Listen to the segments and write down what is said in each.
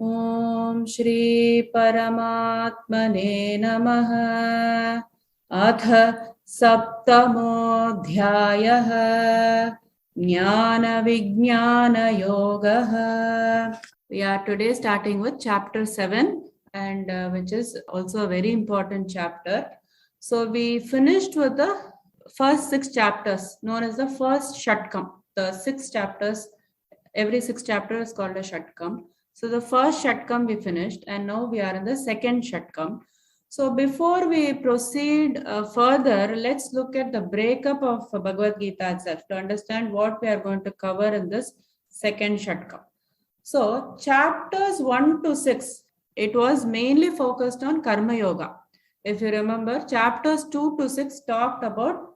ॐ श्री परमात्मने नमः। अथ सप्तमोऽध्यायः ज्ञानविज्ञानयोगः। We are today starting with chapter 7 and which is also a very important chapter. So we finished with the first 6 chapters known as the first Shatkam. The 6 chapters, every 6 chapters is called a Shatkam. So the first Shatkam we finished and now we are in the second Shatkam. So before we proceed further, let's look at the breakup of Bhagavad Gita itself to understand what we are going to cover in this second Shatkam. So chapters 1 to 6, it was mainly focused on Karma Yoga. If you remember, chapters 2 to 6 talked about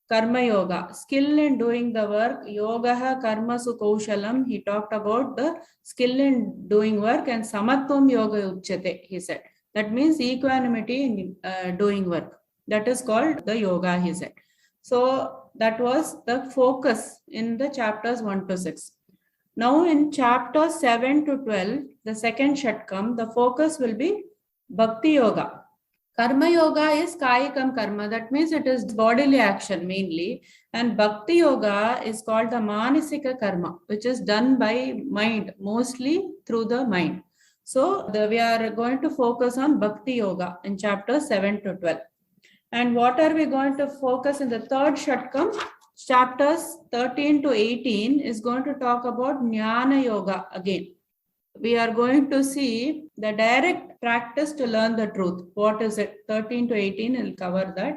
Karma Yoga, skill in doing the work, Yogaha Karmasu Kaushalam. He talked about the skill in doing work, and Samatvam Yoga Uchyate, he said. That means equanimity in doing work. That is called the yoga, he said. So that was the focus in the chapters 1 to 6. Now in chapters 7 to 12, the second Shatkam, the focus will be Bhakti Yoga. Karma Yoga is Kayikam Karma. That means it is bodily action mainly. And Bhakti Yoga is called the Manasika Karma, which is done by mind, mostly through the mind. So we are going to focus on Bhakti Yoga in chapters 7 to 12. And what are we going to focus in the third Shatkam? Chapters 13 to 18 is going to talk about Jnana Yoga again. We are going to see the direct practice to learn the truth. What is it? 13 to 18 will cover that.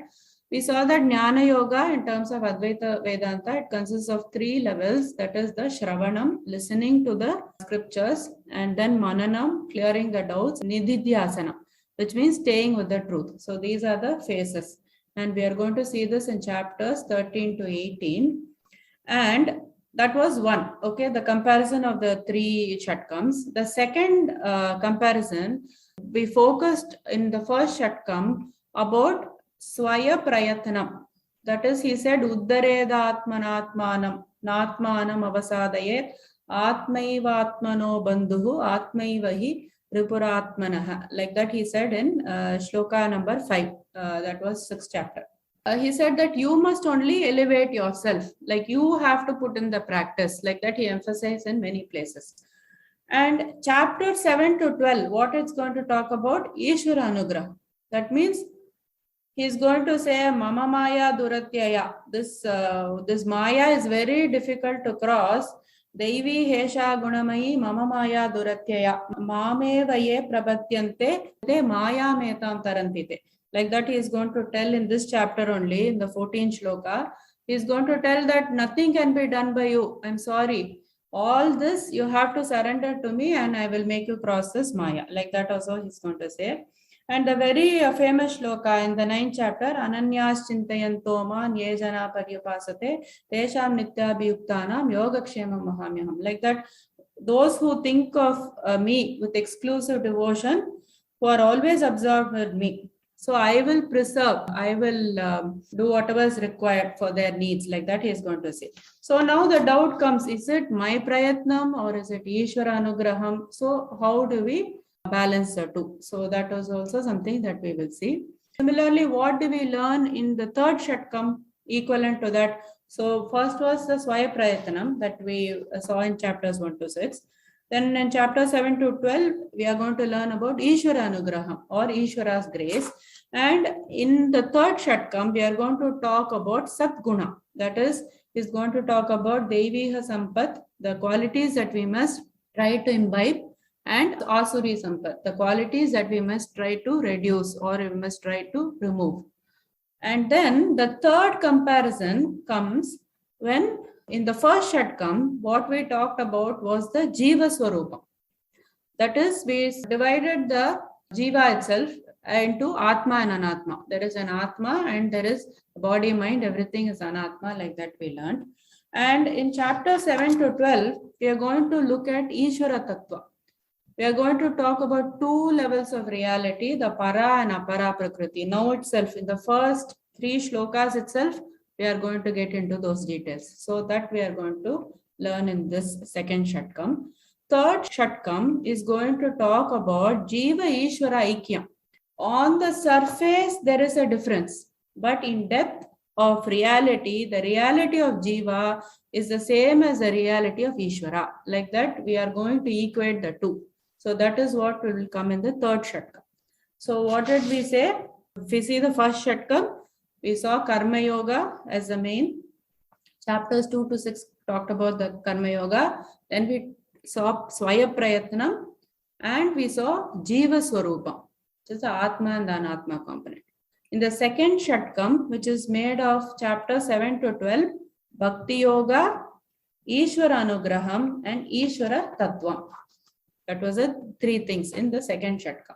We saw that Jnana Yoga in terms of Advaita Vedanta, it consists of 3 levels. That is the Shravanam, listening to the scriptures, and then Mananam, clearing the doubts, Nididhyasana, which means staying with the truth. So these are the phases. And we are going to see this in chapters 13 to 18. And that was one, okay, the comparison of the 3 Shatkams. The second comparison, we focused in the first Shatkam about Swaya Prayatnam. That is, he said, Uddareda Atmanatmanam, Natmanam Avasadayet, Atmaivatmano Bandhuhu, Atmaivahi Ripuratmanaha. Like that he said in Shloka number 5. That was 6th chapter. He said that you must only elevate yourself, like you have to put in the practice, like that he emphasized in many places. And chapter 7 to 12, what it's going to talk about? Ishvara Anugraha. That means he's going to say Mama Maya Duratyaya. This Maya is very difficult to cross. Daivi Hesha Gunamayi Mama Maya Duratyaya. Mame Vaye Prabhatyante Te Maya Metam Tarantite. Like that he is going to tell in this chapter only, in the 14th shloka. He is going to tell that nothing can be done by you. I'm sorry. All this you have to surrender to me and I will make you cross this Maya. Like that also he's going to say. And the very famous shloka in the 9th chapter, Ananyas Chintayanto man ye jana paryupasate tesham nityabhiyuktanam yogakshemam mahamyaham. Like that, those who think of me with exclusive devotion, who are always absorbed with me, so I will preserve, I will do whatever is required for their needs. Like that he is going to say. So now the doubt comes, is it my prayatnam or is it Ishvara Anugraham? So how do we balance the two? So that was also something that we will see. Similarly, what do we learn in the third Shatkam equivalent to that? So first was the Swaya Prayatnam that we saw in chapters 1 to 6. Then in chapter 7 to 12, we are going to learn about Ishvara Anugraham or Ishvara's grace. And in the third Shatkam, we are going to talk about Satguna. That is, he's going to talk about Deviha Sampat, the qualities that we must try to imbibe, and Asuri Sampat, the qualities that we must try to reduce or we must try to remove. And then the third comparison comes when in the first Shatkam, what we talked about was the Jiva Swarupa. That is, we divided the Jiva itself into Atma and Anatma. There is an Atma and there is body, mind, everything is Anatma, like that we learned. And in chapter 7 to 12, we are going to look at Ishvara Tattva. We are going to talk about 2 levels of reality, the Para and Apara Prakriti. Now itself, in the first 3 shlokas itself, we are going to get into those details. So that we are going to learn in this second Shatkam. third Shatkam is going to talk about Jiva Ishvara Aikyam. On the surface, there is a difference, but in depth of reality, the reality of Jiva is the same as the reality of Ishvara. Like that, we are going to equate the two. So that is what will come in the third Shatkam. So what did we say? If we see the first Shatkam, we saw Karma Yoga as the main. Chapters 2 to 6 talked about the Karma Yoga. Then we saw Swaya Prayatnam and we saw Jiva Swarupam, which is the Atma and the Anatma component. In the second Shatkam, which is made of chapter 7 to 12, Bhakti Yoga, Ishvara Anugraham and Ishvara Tattvam. That was the three things in the second Shatkam.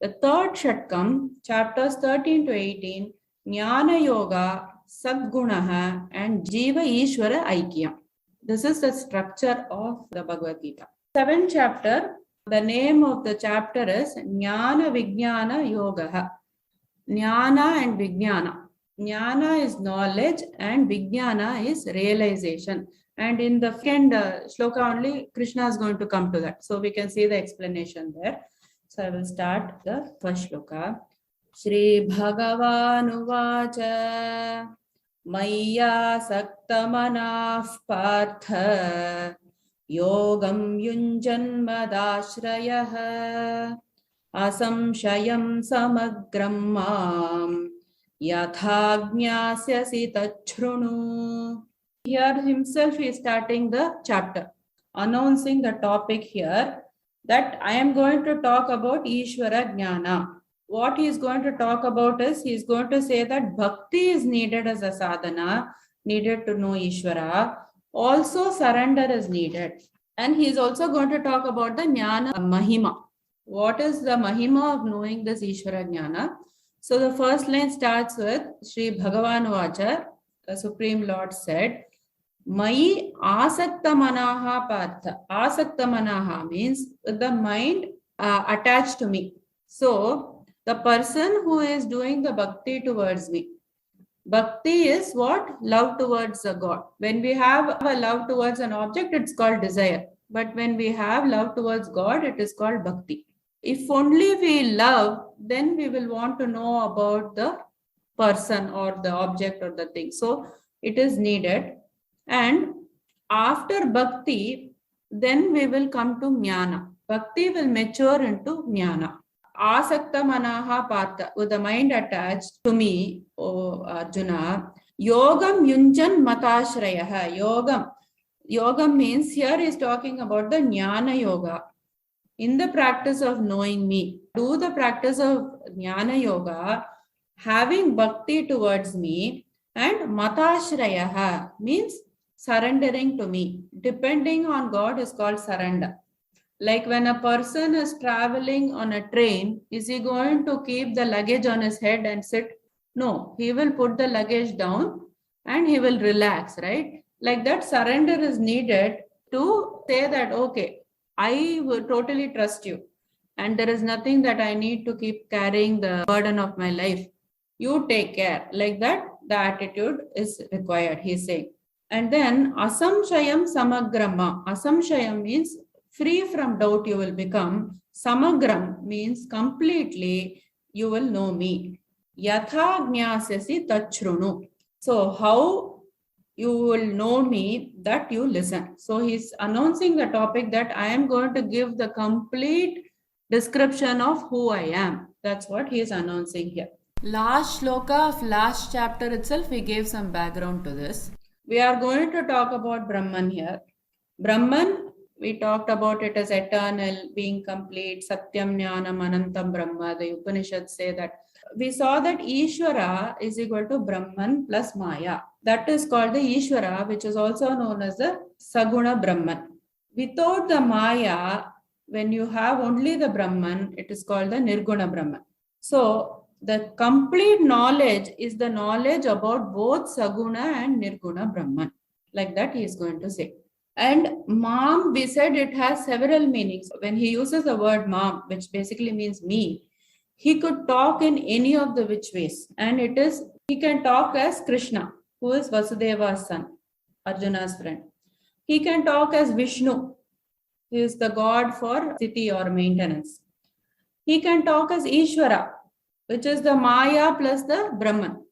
The third Shatkam, chapters 13 to 18, Jnana Yoga, Sadgunaha and Jiva Ishvara Aikyam. This is the structure of the Bhagavad Gita. Seventh chapter, the name of the chapter is Jnana Vijnana Yoga. Jnana and Vijnana. Jnana is knowledge and Vijnana is realization. And in the second shloka only, Krishna is going to come to that. So we can see the explanation there. So I will start the first shloka. Shri Bhagavan Uvacha Maya Saktamanaf Partha Yogam Yunjan Madashrayah Asamshayam Samagram Mam Yathagnyasya Tachrunu. Here himself is starting the chapter, announcing the topic here that I am going to talk about Ishvara Jnana. What he is going to talk about is, he is going to say that bhakti is needed as a sadhana, needed to know Ishvara. Also surrender is needed. And he is also going to talk about the Jnana Mahima. What is the Mahima of knowing this Ishvara Jnana? So the first line starts with Shri Bhagavan Vacha, the Supreme Lord said, Mai Asakta Manaha Partha. Asakta Manaha means the mind attached to me. So the person who is doing the bhakti towards me. Bhakti is what? Love towards a God. When we have a love towards an object, it's called desire. But when we have love towards God, it is called bhakti. If only we love, then we will want to know about the person or the object or the thing. So it is needed. And after bhakti, then we will come to jnana. Bhakti will mature into jnana. Asakta manaha partha, with the mind attached to me, O Arjuna. Yogam yunjan matashrayah. Yogam means here is talking about the jnana yoga. In the practice of knowing me, do the practice of jnana yoga, having bhakti towards me, and matashrayah means surrendering to me. Depending on God is called surrender. Like when a person is traveling on a train, is he going to keep the luggage on his head and sit? No, he will put the luggage down and he will relax, right? Like that, surrender is needed to say that, okay, I will totally trust you. And there is nothing that I need to keep carrying the burden of my life. You take care. Like that, the attitude is required, he's saying. And then, asamshayam samagrama. Asamshayam means free from doubt you will become. Samagram means completely you will know me. Yatha jnasyasi tachrunu. So how you will know me, that you listen. So he's announcing the topic that I am going to give the complete description of who I am. That's what he is announcing here. Last shloka of last chapter itself, he gave some background to this. We are going to talk about Brahman here. Brahman, we talked about it as eternal, being complete, Satyam Jnanam Anantam Brahma. The Upanishads say that. We saw that Ishvara is equal to Brahman plus Maya. That is called the Ishvara, which is also known as the Saguna Brahman. Without the Maya, when you have only the Brahman, it is called the Nirguna Brahman. So the complete knowledge is the knowledge about both Saguna and Nirguna Brahman. Like that he is going to say. And Mam, we said it has several meanings. When he uses the word Mam, which basically means me, he could talk in any of the which ways. And it is, he can talk as Krishna, who is Vasudeva's son, Arjuna's friend. He can talk as Vishnu, He is the god for sthiti or maintenance. He can talk as Ishvara, which is the Maya plus the Brahman.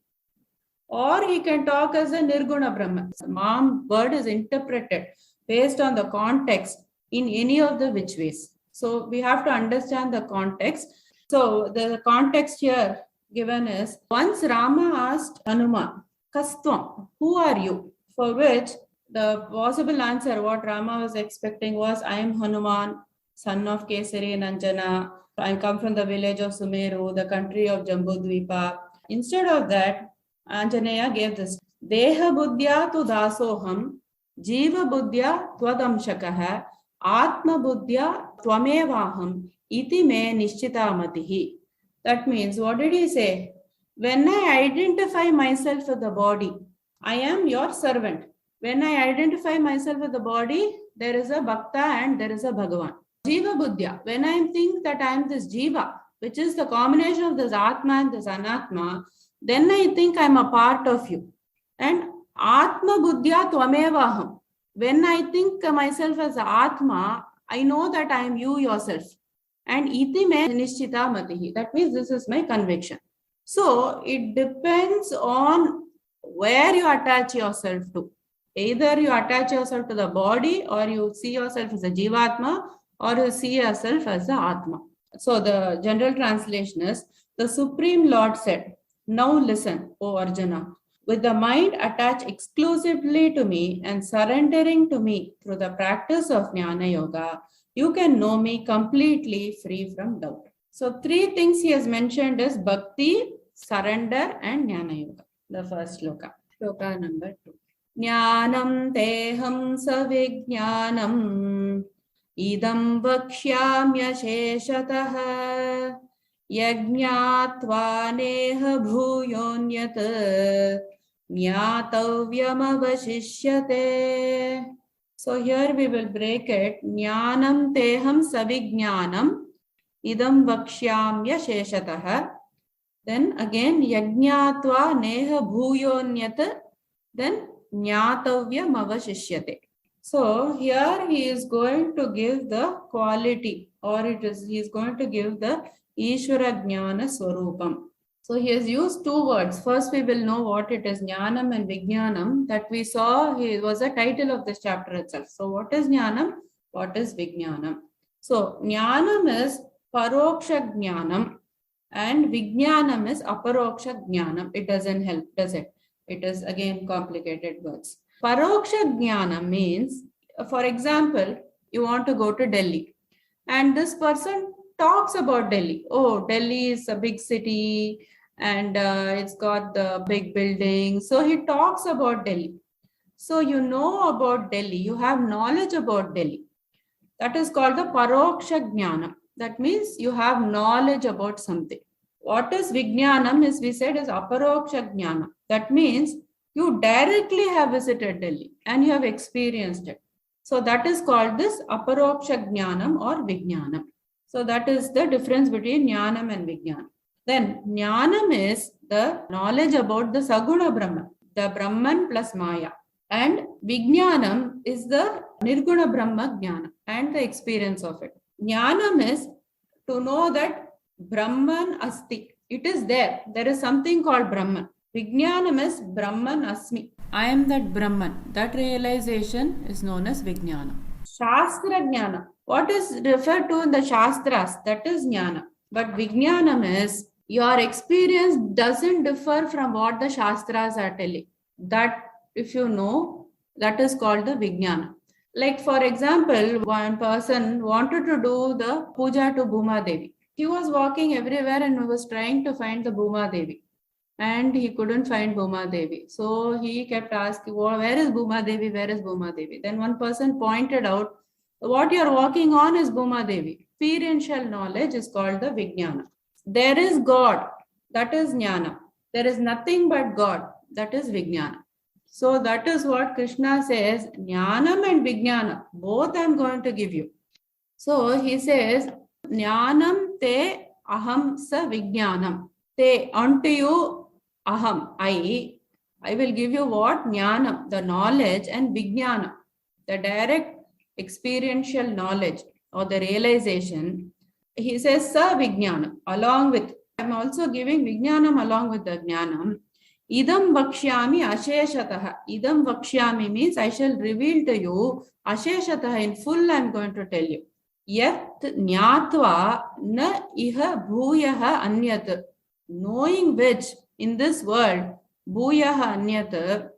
Or he can talk as a Nirguna Brahman. Mam word is interpreted based on the context in any of the which ways. So we have to understand the context. So the context here given is, once Rama asked Hanuman, Kastvam, who are you? For which the possible answer, what Rama was expecting was, I am Hanuman, son of Kesari and Anjana. I come from the village of Sumeru, the country of Jambudvipa. Instead of that, Anjaneya gave this, Deha buddhya tu dasoham, Jiva buddhya twadamshakaha, Atma buddhya tvamevaham, iti me nishchita matihi. That means, what did he say? When I identify myself with the body, I am your servant. When I identify myself with the body, there is a Bhakta and there is a Bhagavan. Jiva buddhya, when I think that I am this Jiva, which is the combination of this Atma and this Anatma, then I think I am a part of you. And Atma buddhya tvamevaham, when I think myself as Atma, I know that I am you yourself. And iti me nishchita matihi, that means this is my conviction. So it depends on where you attach yourself to. Either you attach yourself to the body, or you see yourself as a Jivatma, or you see yourself as a Atma. So the general translation is, the Supreme Lord said, now listen, O Arjuna, with the mind attached exclusively to me and surrendering to me through the practice of Jnana Yoga, you can know me completely free from doubt. So three things he has mentioned is Bhakti, surrender and Jnana Yoga. The first shloka. Shloka number 2. Jnanam teham savijnanam idam vakshyamya sheshatah yajñātvā neha bhūyonyat jñātavyam avashishyate. So here we will break it. Jnanam teham savijnanam idam vakshyamya sheshatah. Then again yajñātvā neha bhūyonyat, then jñātavyam avashishyate. So here he is going to give the quality, or he is going to give the Ishvara Jnana Swarupam. So he has used two words. First we will know what it is, Jnanam and Vijnanam, that we saw it was a title of this chapter itself. So what is Jnanam? What is Vijnanam? So Jnanam is Paroksha Jnanam and Vijnanam is Aparoksha Jnanam. It doesn't help, does it? It is again complicated words. Paroksha Jnana means, for example, you want to go to Delhi and this person talks about Delhi. Oh, Delhi is a big city and it's got the big buildings. So he talks about Delhi. So you know about Delhi, you have knowledge about Delhi. That is called the Paroksha Jnana. That means you have knowledge about something. What is Vijnanam is, we said, is Aparoksha Jnana. That means you directly have visited Delhi and you have experienced it. So that is called this Aparoksha Jnanam or Vijnanam. So that is the difference between Jnanam and Vijnanam. Then Jnanam is the knowledge about the Saguna Brahman, the Brahman plus Maya. And Vijnanam is the Nirguna Brahma Jnana and the experience of it. Jnanam is to know that Brahman Asti. It is there. There is something called Brahman. Vijnanam is Brahman Asmi. I am that Brahman. That realization is known as Vijnana. Shastra Jnana. What is referred to in the Shastras? That is Jnana. But Vijnanam is your experience doesn't differ from what the Shastras are telling. That if you know, that is called the Vijnana. Like for example, one person wanted to do the puja to Bhuma Devi. He was walking everywhere and was trying to find the Bhuma Devi. And he couldn't find Bhuma Devi. So he kept asking, where is Bhuma Devi? Where is Bhuma Devi? Then one person pointed out, what you are walking on is Bhuma Devi. Experiential knowledge is called the Vijnana. There is God. That is Jnana. There is nothing but God. That is Vijnana. So that is what Krishna says, Jnanam and Vijnana, both I am going to give you. So he says, Jnanam te aham sa Vijnanam. Te, unto you, aham, I will give you what? Jnanam, the knowledge, and Vijnana, the direct experiential knowledge or the realization, he says, sa vijnanam, along with, I'm also giving vijnanam along with the jnanam. Idam vakshyami asheshatah. Idam vakshyami means I shall reveal to you asheshatah, in full I'm going to tell you. Yat jnatva na iha bhuyaha anyat. Knowing which in this world, bhuyaha anyat,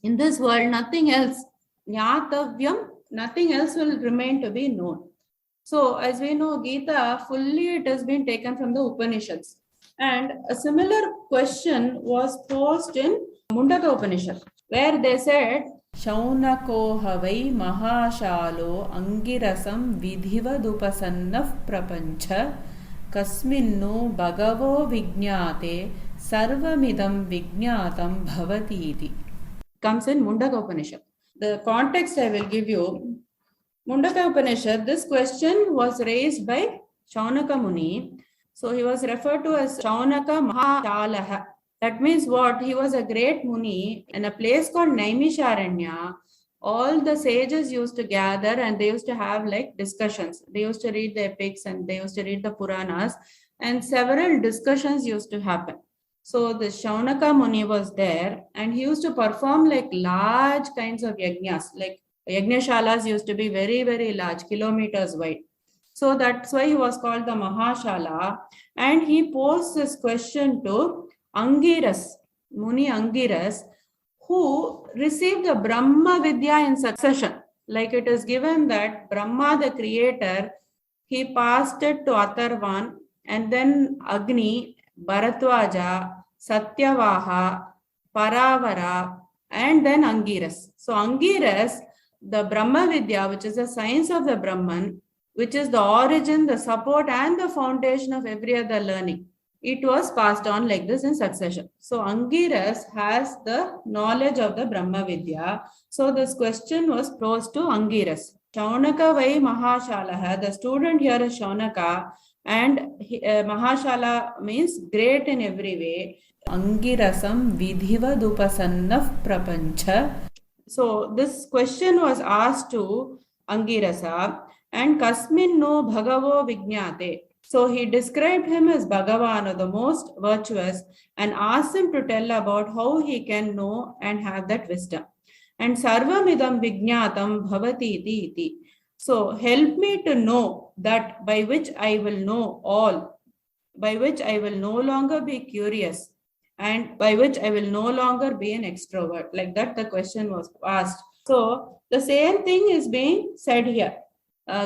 in this world nothing else, jnatavyam, nothing else will remain to be known. So as we know, Gita, fully it has been taken from the Upanishads. And a similar question was posed in Mundaka Upanishad, where they said, Shaunako havai mahashalo angirasam vidhivadupasannaf prapancha kasminnu bhagavo vijñāte sarvamidam vijñātam bhavati iti. Comes in Mundaka Upanishad. The context I will give you. Mundaka Upanishad, this question was raised by Shaunaka Muni. So he was referred to as Shaunaka Mahashalaha. That means what? He was a great Muni in a place called Naimisharanya. All the sages used to gather and they used to have like discussions. They used to read the epics and they used to read the Puranas, and several discussions used to happen. So the Shaunaka Muni was there and he used to perform like large kinds of yajnas. Like yajnashalas used to be very, very large, kilometers wide. So that's why he was called the Mahashala. And he posed this question to Angiras, Muni Angiras, who received the Brahma Vidya in succession. Like it is given that Brahma, the creator, he passed it to Atharvan, and then Agni, Bharadwaja, Satyavaha, Paravara, and then Angiras. So Angiras, the Brahma Vidya, which is the science of the Brahman, which is the origin, the support, and the foundation of every other learning, it was passed on like this in succession. So Angiras has the knowledge of the Brahma Vidya. So this question was posed to Angiras. Shaunaka vai Mahashalaha. The student here is Shaunaka, and Mahashala means great in every way. Angirasam vidhivadupasannaf prapancha. So this question was asked to Angirasa, and kasmin no bhagavo vijñāte. So he described him as Bhagavan, or the most virtuous, and asked him to tell about how he can know and have that wisdom. And sarvamidam vijñātam bhavati iti. So help me to know that by which I will know all, by which I will no longer be curious, and by which I will no longer be an extrovert. Like that the question was asked. So the same thing is being said here.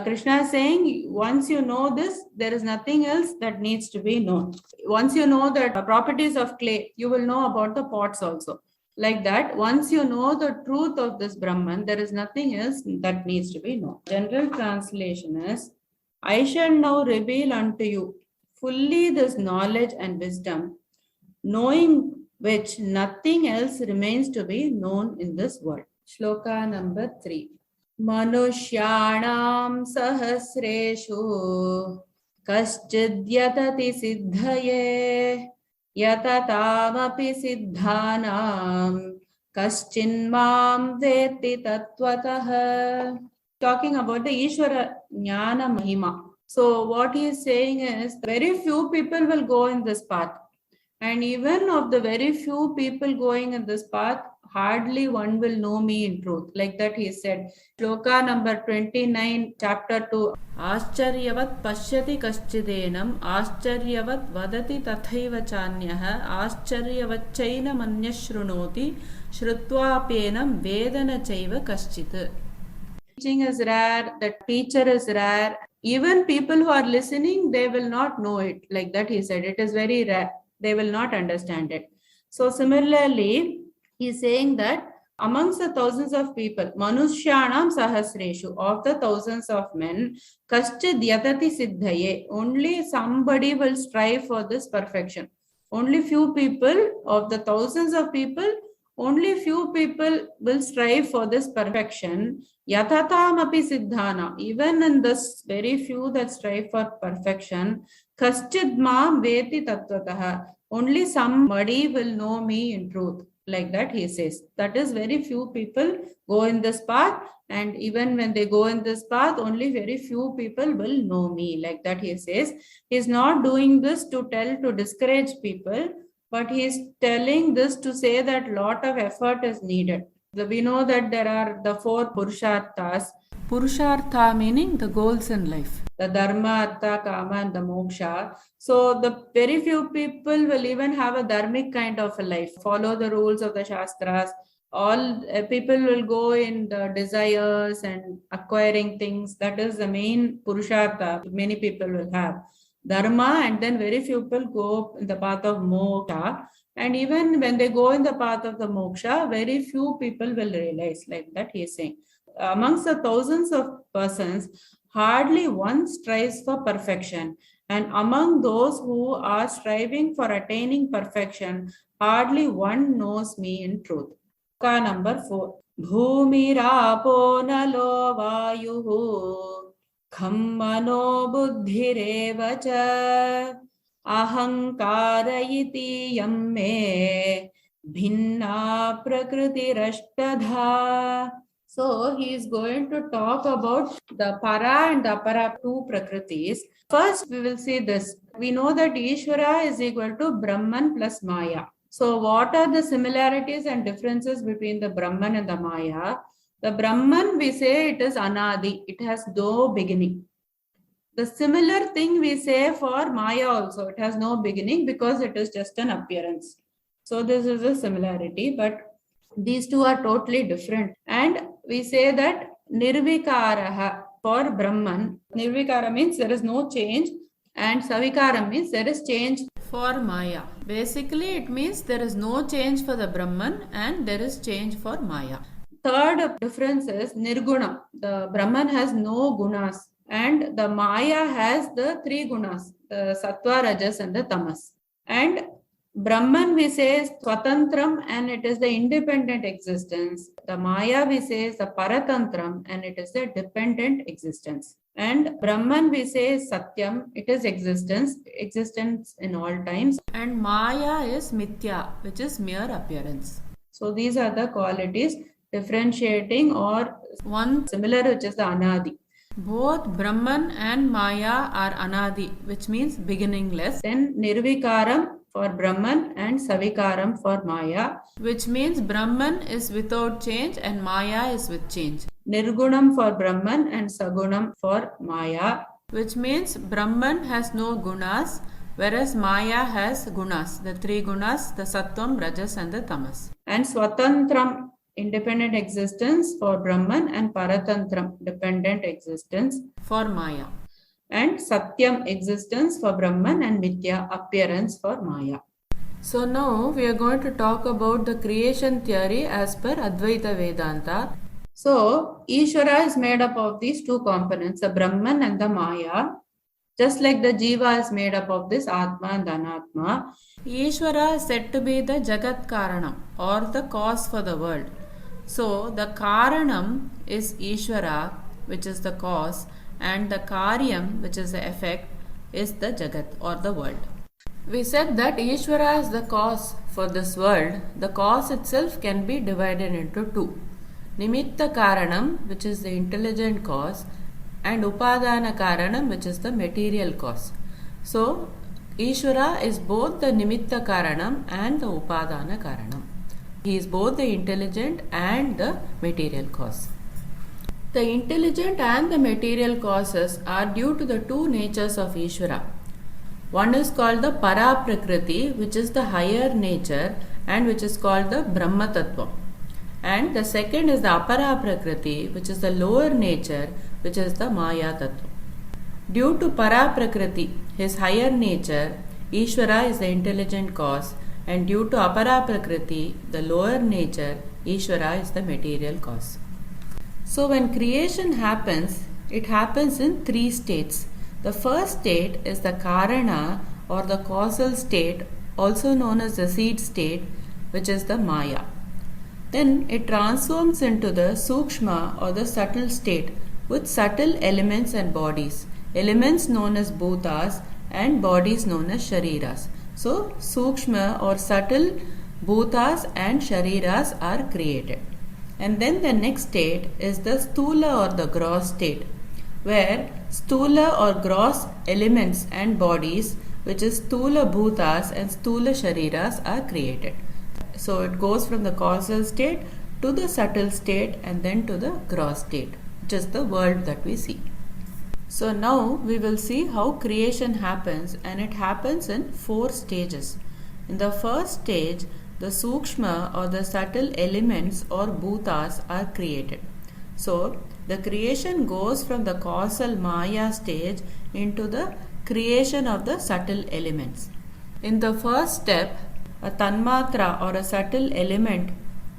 Krishna is saying, once you know this, there is nothing else that needs to be known. Once you know the properties of clay, you will know about the pots also. Like that, once you know the truth of this Brahman, there is nothing else that needs to be known. General translation is, I shall now reveal unto you fully this knowledge and wisdom, knowing which nothing else remains to be known in this world. Shloka number 3. Manushyanam sahasreshu kaschid-yatati siddhaye yatatamapi siddhanam kaschinmam veti tattvataha. Talking about the Ishvara Jnana Mahima. So what he is saying is, very few people will go in this path. And even of the very few people going in this path, hardly one will know me in truth. Like that he said. Shloka number 29, chapter 2. Ascharyavat pashyati kaschidenam, ascharyavat vadati tathaiva chanyaha, ascharyavatchaina manyashrunoti, shrutvapenam vedana chaiva kaschit. Teaching is rare, the teacher is rare. Even people who are listening, they will not know it. Like that he said, it is very rare. They will not understand it. So similarly, he is saying that amongst the thousands of people, Manushyanam sahasreshu, of the thousands of men, kaschid yatati siddhaye, only somebody will strive for this perfection. Only few people, of the thousands of people, only few people will strive for this perfection. Yatatam-api siddhana, even in this very few that strive for perfection, kaschid mam veti tattvataha, only somebody will know me in truth. Like that he says. That is, very few people go in this path, and even when they go in this path, only very few people will know me. Like that he says. He is not doing this to discourage people, but he is telling this to say that lot of effort is needed. We know that there are the 4 purusharthas. Purushartha meaning the goals in life. The dharma, artha, kama, and the moksha. So the very few people will even have a dharmic kind of a life, follow the rules of the shastras. All people will go in the desires and acquiring things. That is the main purushartha many people will have. Dharma, and then very few people go in the path of moksha. And even when they go in the path of the moksha, very few people will realize. Like that he is saying. Amongst the thousands of persons, hardly one strives for perfection. And among those who are striving for attaining perfection, hardly one knows me in truth. Number 4. Bhumirapo nalo vayuhu kham mano buddhireva cha ahankara iti yamme bhinna prakritirashtadha. So he is going to talk about the para and the apara 2 prakritis. First, we will see this. We know that Ishvara is equal to Brahman plus Maya. So what are the similarities and differences between the Brahman and the Maya? The Brahman, we say it is Anadi. It has no beginning. The similar thing we say for Maya also. It has no beginning because it is just an appearance. So this is a similarity, but these two are totally different. And we say that Nirvikaraha for Brahman. Nirvikara means there is no change, and Savikara means there is change for Maya. Basically, it means there is no change for the Brahman and there is change for Maya. Third difference is Nirguna. The Brahman has no gunas, and the Maya has the 3 gunas, the Sattva, Rajas, and the Tamas. And Brahman we say is Swatantram, and it is the independent existence. The Maya we say is the Paratantram, and it is the dependent existence. And Brahman we say is Satyam, it is existence in all times. And Maya is Mithya, which is mere appearance. So these are the qualities differentiating, or one similar, which is the Anadi. Both Brahman and Maya are Anadi, which means beginningless. Then Nirvikaram for Brahman and Savikaram for Maya, which means Brahman is without change and Maya is with change. Nirgunam for Brahman and Sagunam for Maya, which means Brahman has no gunas, whereas Maya has gunas, the 3 gunas, the Sattvam, Rajas, and the Tamas. And Swatantram, independent existence for Brahman, and Paratantram, dependent existence for Maya. And Satyam, existence for Brahman, and Mithya, appearance for Maya. So now we are going to talk about the creation theory as per Advaita Vedanta. So Ishvara is made up of these 2 components, the Brahman and the Maya. Just like the Jiva is made up of this Atma and Anatma. Ishvara is said to be the Jagat Karanam, or the cause for the world. So the Karanam is Ishvara, which is the cause, and the Karyam, which is the effect, is the Jagat, or the world. We said that Ishvara is the cause for this world. The cause itself can be divided into 2. Nimitta Karanam, which is the intelligent cause, and Upadana Karanam, which is the material cause. So Ishvara is both the Nimitta Karanam and the Upadana Karanam. He is both the intelligent and the material cause. The intelligent and the material causes are due to the 2 natures of Ishvara. One is called the Para Prakriti, which is the higher nature and which is called the Brahma Tattva. And the second is the Apara Prakriti, which is the lower nature, which is the Maya Tattva. Due to Para Prakriti, his higher nature, Ishvara is the intelligent cause, and due to Apara Prakriti, the lower nature, Ishvara is the material cause. So when creation happens, it happens in 3 states. The first state is the Karana, or the causal state, also known as the seed state, which is the Maya. Then it transforms into the Sukshma, or the subtle state, with subtle elements and bodies. Elements known as Bhutas and bodies known as Shariras. So Sukshma or subtle bhutas and shariras are created. And then the next state is the stula or the gross state, where stula or gross elements and bodies, which is stula bhutas and stula shariras, are created. So it goes from the causal state to the subtle state and then to the gross state, which is the world that we see. So now we will see how creation happens, and it happens in 4 stages. In the first stage, the sukshma or the subtle elements or bhutas are created. So the creation goes from the causal maya stage into the creation of the subtle elements. In the first step, a tanmatra or a subtle element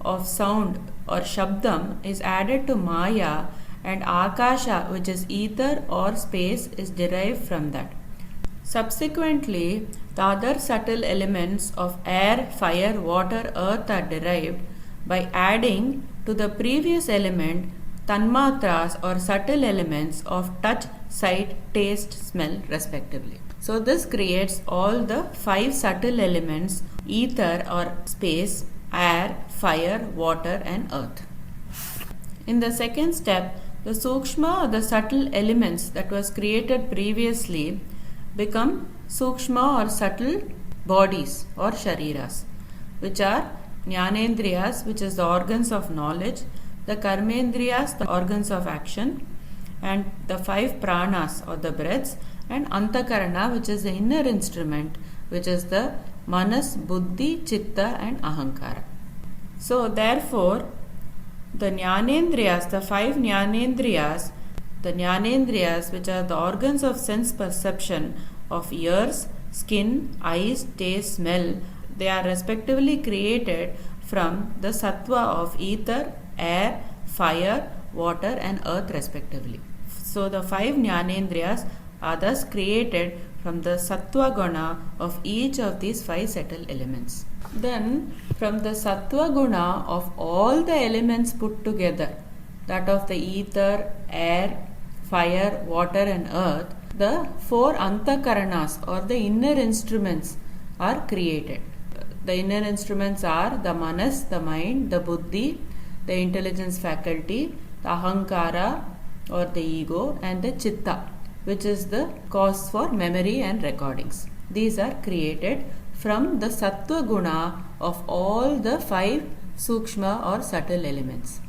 of sound or shabdam is added to maya, and akasha, which is ether or space, is derived from that. Subsequently, the other subtle elements of air, fire, water, earth are derived by adding to the previous element tanmatras or subtle elements of touch, sight, taste, smell, respectively. So this creates all the 5 subtle elements: ether or space, air, fire, water, and earth. In the second step, the sukshma or the subtle elements that was created previously become sukshma or subtle bodies or shariras, which are jnanendriyas, which is the organs of knowledge, the karmendriyas, the organs of action, and the 5 pranas or the breaths, and antakarana, which is the inner instrument, which is the manas, buddhi, chitta, and ahankara. So therefore, the jnanendriyas, the 5 jnanendriyas, the jnanendriyas, which are the organs of sense perception of ears, skin, eyes, taste, smell, they are respectively created from the sattva of ether, air, fire, water, and earth respectively. So the 5 jnanendriyas are thus created from the sattva guna of each of these 5 subtle elements. Then from the sattva guna of all the elements put together, that of the ether, air, fire, water, and earth, the 4 antakaranas or the inner instruments are created. The inner instruments are the manas, the mind, the buddhi, the intelligence faculty, the ahankara or the ego, and the chitta, which is the cause for memory and recordings. These are created from the sattva guna of all the 5 sukshma or subtle elements.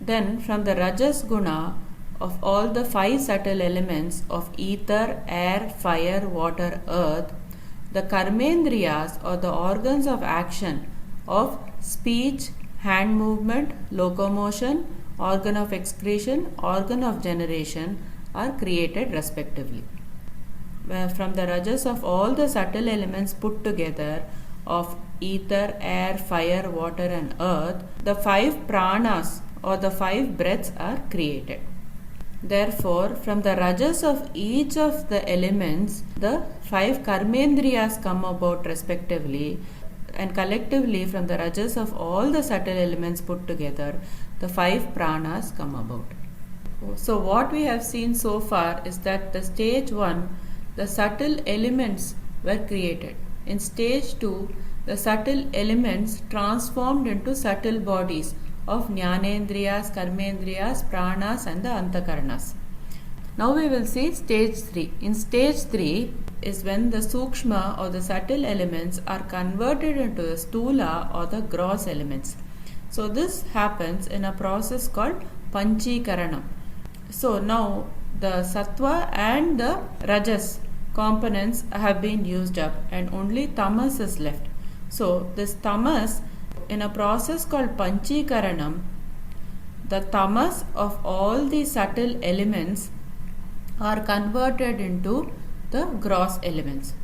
Then from the rajas guna of all the 5 subtle elements of ether, air, fire, water, earth, the karmendriyas or the organs of action of speech, hand movement, locomotion, organ of excretion, organ of generation are created respectively. From the rajas of all the subtle elements put together of ether, air, fire, water, and earth, the 5 pranas or the 5 breaths are created. Therefore, from the rajas of each of the elements, the 5 karmendriyas come about respectively, and collectively from the rajas of all the subtle elements put together, the 5 pranas come about. So what we have seen so far is that the stage 1, the subtle elements were created. In stage 2, the subtle elements transformed into subtle bodies of jnanendriyas, karmendriyas, pranas, and the antakaranas. Now we will see stage 3. In stage 3 is when the sukshma or the subtle elements are converted into the stula or the gross elements. So this happens in a process called panchikaranam. So now the sattva and the rajas components have been used up and only tamas is left. So this tamas, in a process called panchikaranam, the tamas of all the subtle elements are converted into the gross elements.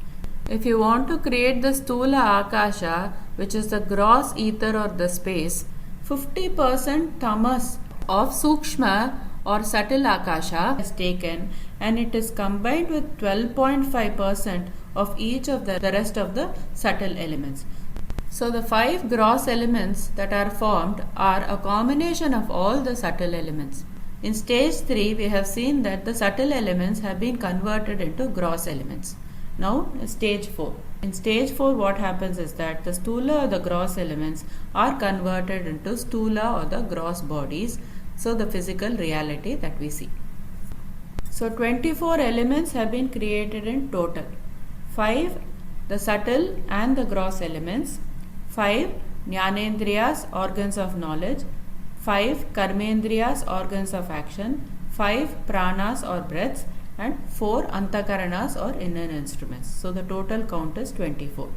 If you want to create the stula akasha, which is the gross ether or the space, 50% tamas of sukshma or subtle akasha is taken, and it is combined with 12.5% of each of the rest of the subtle elements. So the 5 gross elements that are formed are a combination of all the subtle elements. In stage 3, we have seen that the subtle elements have been converted into gross elements. Now stage 4. In stage 4 what happens is that the stula or the gross elements are converted into stula or the gross bodies. So the physical reality that we see. So 24 elements have been created in total. 5 the subtle and the gross elements, 5 Jnanendriyas, organs of knowledge, 5 Karmendriyas, organs of action, 5 Pranas or breaths, and 4 Antakaranas or inner instruments. So the total count is 24.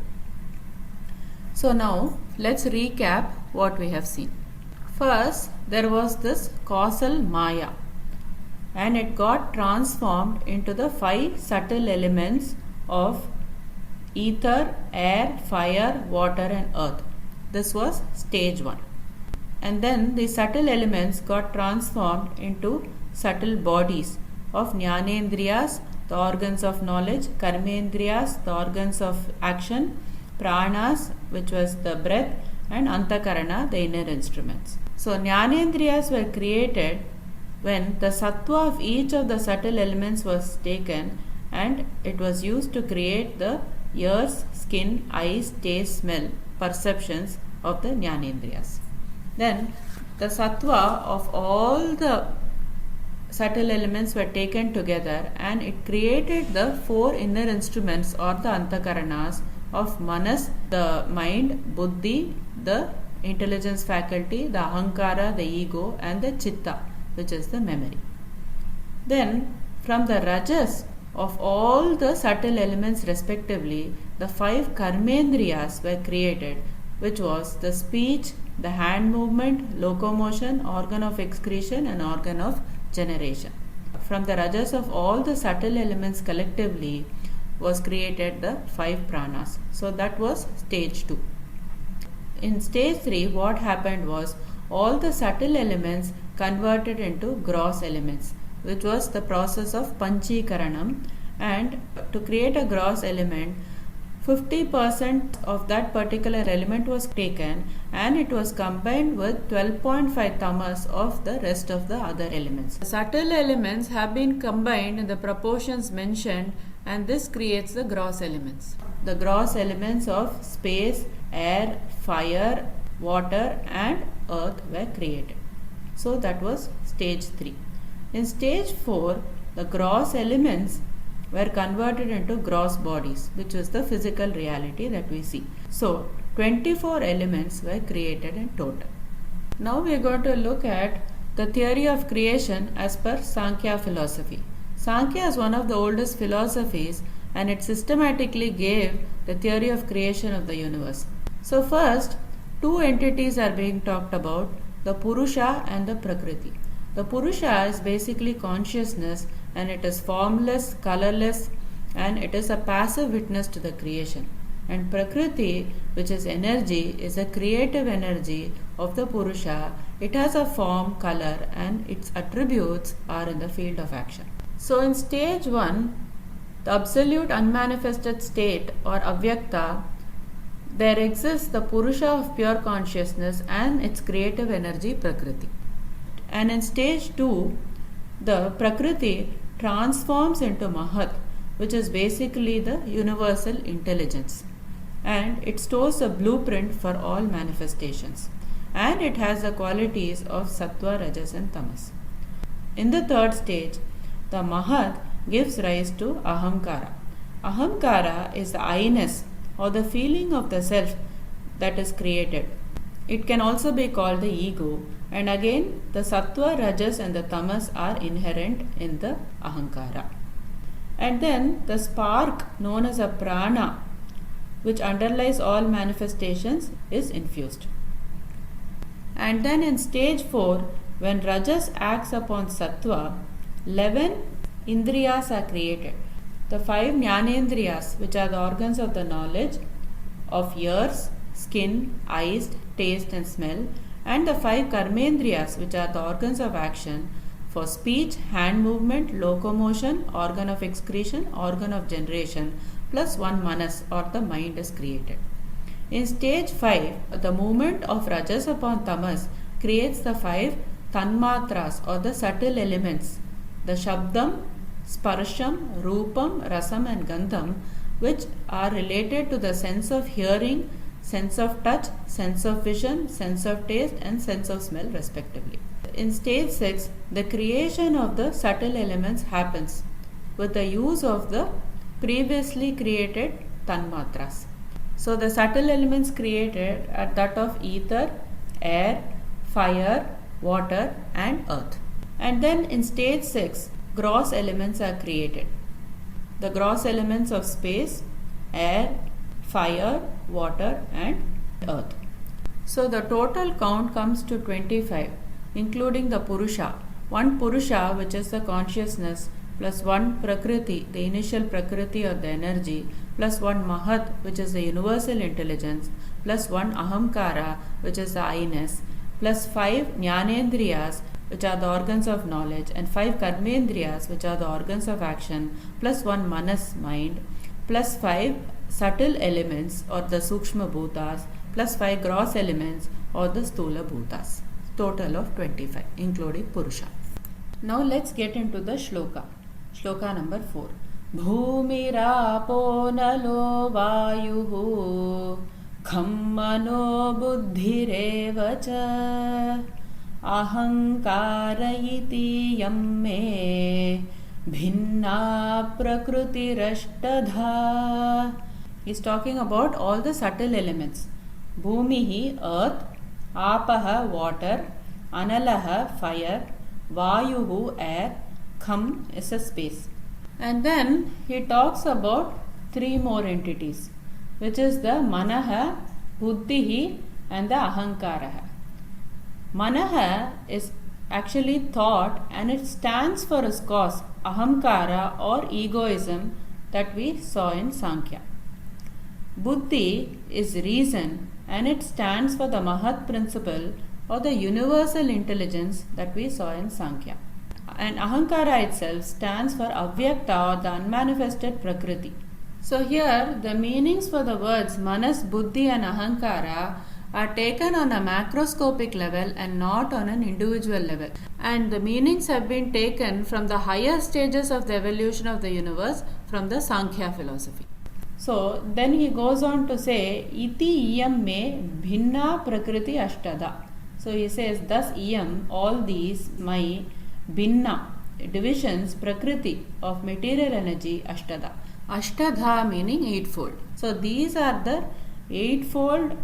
So now let's recap what we have seen. First, there was this causal Maya, and it got transformed into the 5 subtle elements of ether, air, fire, water and earth. This was stage 1. And then the subtle elements got transformed into subtle bodies of Jnanendriyas, the organs of knowledge, Karmendriyas, the organs of action, Pranas, which was the breath, and Antakarana, the inner instruments. So Jnanendriyas were created when the sattva of each of the subtle elements was taken, and it was used to create the ears, skin, eyes, taste, smell, perceptions of the Jnanendriyas. Then the sattva of all the subtle elements were taken together, and it created the 4 inner instruments or the Antakaranas of Manas, the mind, Buddhi, the intelligence faculty, the Ahankara, the ego, and the Chitta, which is the memory. Then from the Rajas of all the subtle elements respectively, the 5 Karmendriyas were created, which was the speech, the hand movement, locomotion, organ of excretion and organ of generation. From the Rajas of all the subtle elements collectively was created the 5 Pranas. So that was stage 2. In stage 3 what happened was all the subtle elements converted into gross elements, which was the process of Panchikaranam, and to create a gross element 50% of that particular element was taken and it was combined with 12.5 tamas of the rest of the other elements. The subtle elements have been combined in the proportions mentioned, and this creates the gross elements. The gross elements of space, air, fire, water and earth were created. So that was stage 3. In stage 4, the gross elements were converted into gross bodies, which is the physical reality that we see. So 24 elements were created in total. Now we are going to look at the theory of creation as per Sankhya philosophy. Sankhya is one of the oldest philosophies, and it systematically gave the theory of creation of the universe. So first, 2 entities are being talked about, the Purusha and the Prakriti. The Purusha is basically consciousness, and it is formless, colorless, and it is a passive witness to the creation. And Prakriti, which is energy, is a creative energy of the Purusha. It has a form, color, and its attributes are in the field of action. So in stage 1, the absolute unmanifested state or Avyakta, there exists the Purusha of pure consciousness and its creative energy Prakriti. And in stage 2, the Prakriti transforms into Mahat, which is basically the universal intelligence, and it stores a blueprint for all manifestations, and it has the qualities of Sattva, Rajas and Tamas. In the 3rd stage, the Mahat gives rise to Ahankara. Ahankara is the I-ness or the feeling of the self that is created. It can also be called the ego, and again the Sattva, Rajas and the Tamas are inherent in the Ahankara. And then the spark known as a Prana, which underlies all manifestations, is infused. And then in stage 4, when Rajas acts upon Sattva, 11 Indriyas are created. The 5 Jnanendriyas, which are the organs of the knowledge of ears, skin, eyes, taste and smell, and the 5 Karmendriyas, which are the organs of action for speech, hand movement, locomotion, organ of excretion, organ of generation, plus 1 Manas or the mind is created. In stage 5, the movement of Rajas upon Tamas creates the 5 Tanmatras or the subtle elements, the Shabdam, Sparsham, Rupam, Rasam and Gandham, which are related to the sense of hearing, sense of touch, sense of vision, sense of taste, and sense of smell respectively. In stage 6, the creation of the subtle elements happens with the use of the previously created tanmatras. So the subtle elements created are that of ether, air, fire, water and earth. And then in stage 6, gross elements are created. The gross elements of space, air, fire, water and earth. So the total count comes to 25, including the Purusha. One Purusha, which is the consciousness, plus one Prakriti, the initial Prakriti or the energy, plus one Mahat, which is the universal intelligence, plus one Ahamkara, which is the I-ness, plus 5 Jnanendriyas, which are the organs of knowledge, and 5 Karmendriyas, which are the organs of action, plus one Manas, mind, plus 5 subtle elements or the Sukshma Bhutas, plus 5 gross elements or the Stula Bhutas. Total of 25, including Purusha. Now let's get into the shloka. Shloka number 4. Bhumirapo nalo vayuhu kham mano buddhireva cha ahankara iti yamme bhinna prakrutirashtadha. He's talking about all the subtle elements. Bhumihi, earth, apaha, water, analaha, fire, vayuhu, air, kham is a space. And then he talks about 3 more entities, which is the manaha, buddhihi and the ahankaraha. Manaha is actually thought and it stands for its cause, ahamkara or egoism that we saw in Sankhya. Buddhi is reason and it stands for the Mahat principle or the universal intelligence that we saw in Sankhya. And Ahankara itself stands for Avyakta or the unmanifested Prakriti. So here the meanings for the words Manas, Buddhi and Ahankara are taken on a macroscopic level and not on an individual level. And the meanings have been taken from the higher stages of the evolution of the universe from the Sankhya philosophy. So then he goes on to say, Iti iyam me bhinna prakriti ashtada. So he says, thus iyam, all these, my bhinna, divisions, prakriti of material energy, ashtada. Ashtadha meaning eightfold. So these are the eightfold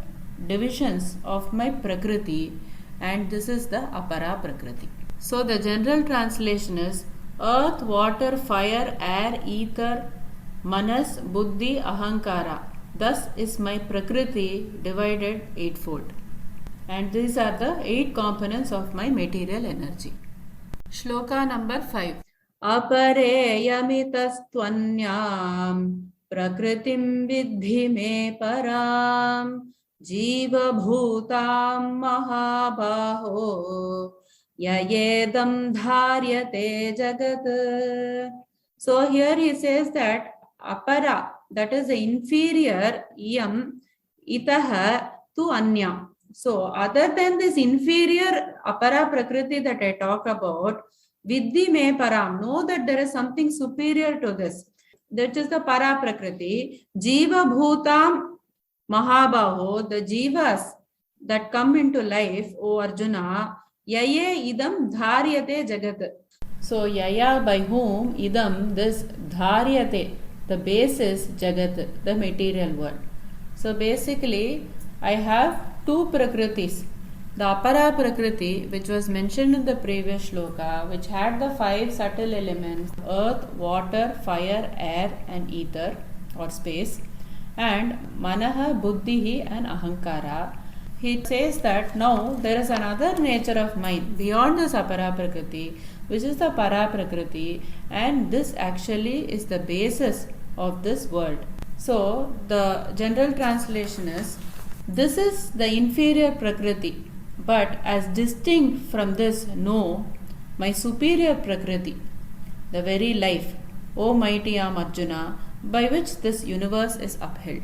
divisions of my prakriti and this is the apara prakriti. So the general translation is earth, water, fire, air, ether, manas, buddhi, ahankara. Thus is my prakriti divided eightfold. And these are the 8 components of my material energy. Shloka number 5. Apareyamitastvanyam prakritim vidhi me param jiva bhutam mahabaho yayedam dharyate jagat. So here he says that apara, that is the inferior, iyam, itaha to anya. So other than this inferior apara prakriti that I talk about, vidhi me param, know that there is something superior to this. That is the para prakriti. Jiva bhutam mahabaho, the jivas that come into life, O Arjuna, yaye idam dharyate jagat. So yaya, by whom, idam, this dharyate, the base is jagat, the material world. So basically I have 2 prakritis. The apara prakriti, which was mentioned in the previous shloka, which had the 5 subtle elements, earth, water, fire, air and ether or space, and manaha, buddhihi and ahankara. He says that now there is another nature of mind beyond this apara prakriti, which is the para prakriti, and this actually is the basis of this world. So the general translation is, this is the inferior prakriti, but as distinct from this, know my superior prakriti, the very life, O mighty Arjuna, by which this universe is upheld.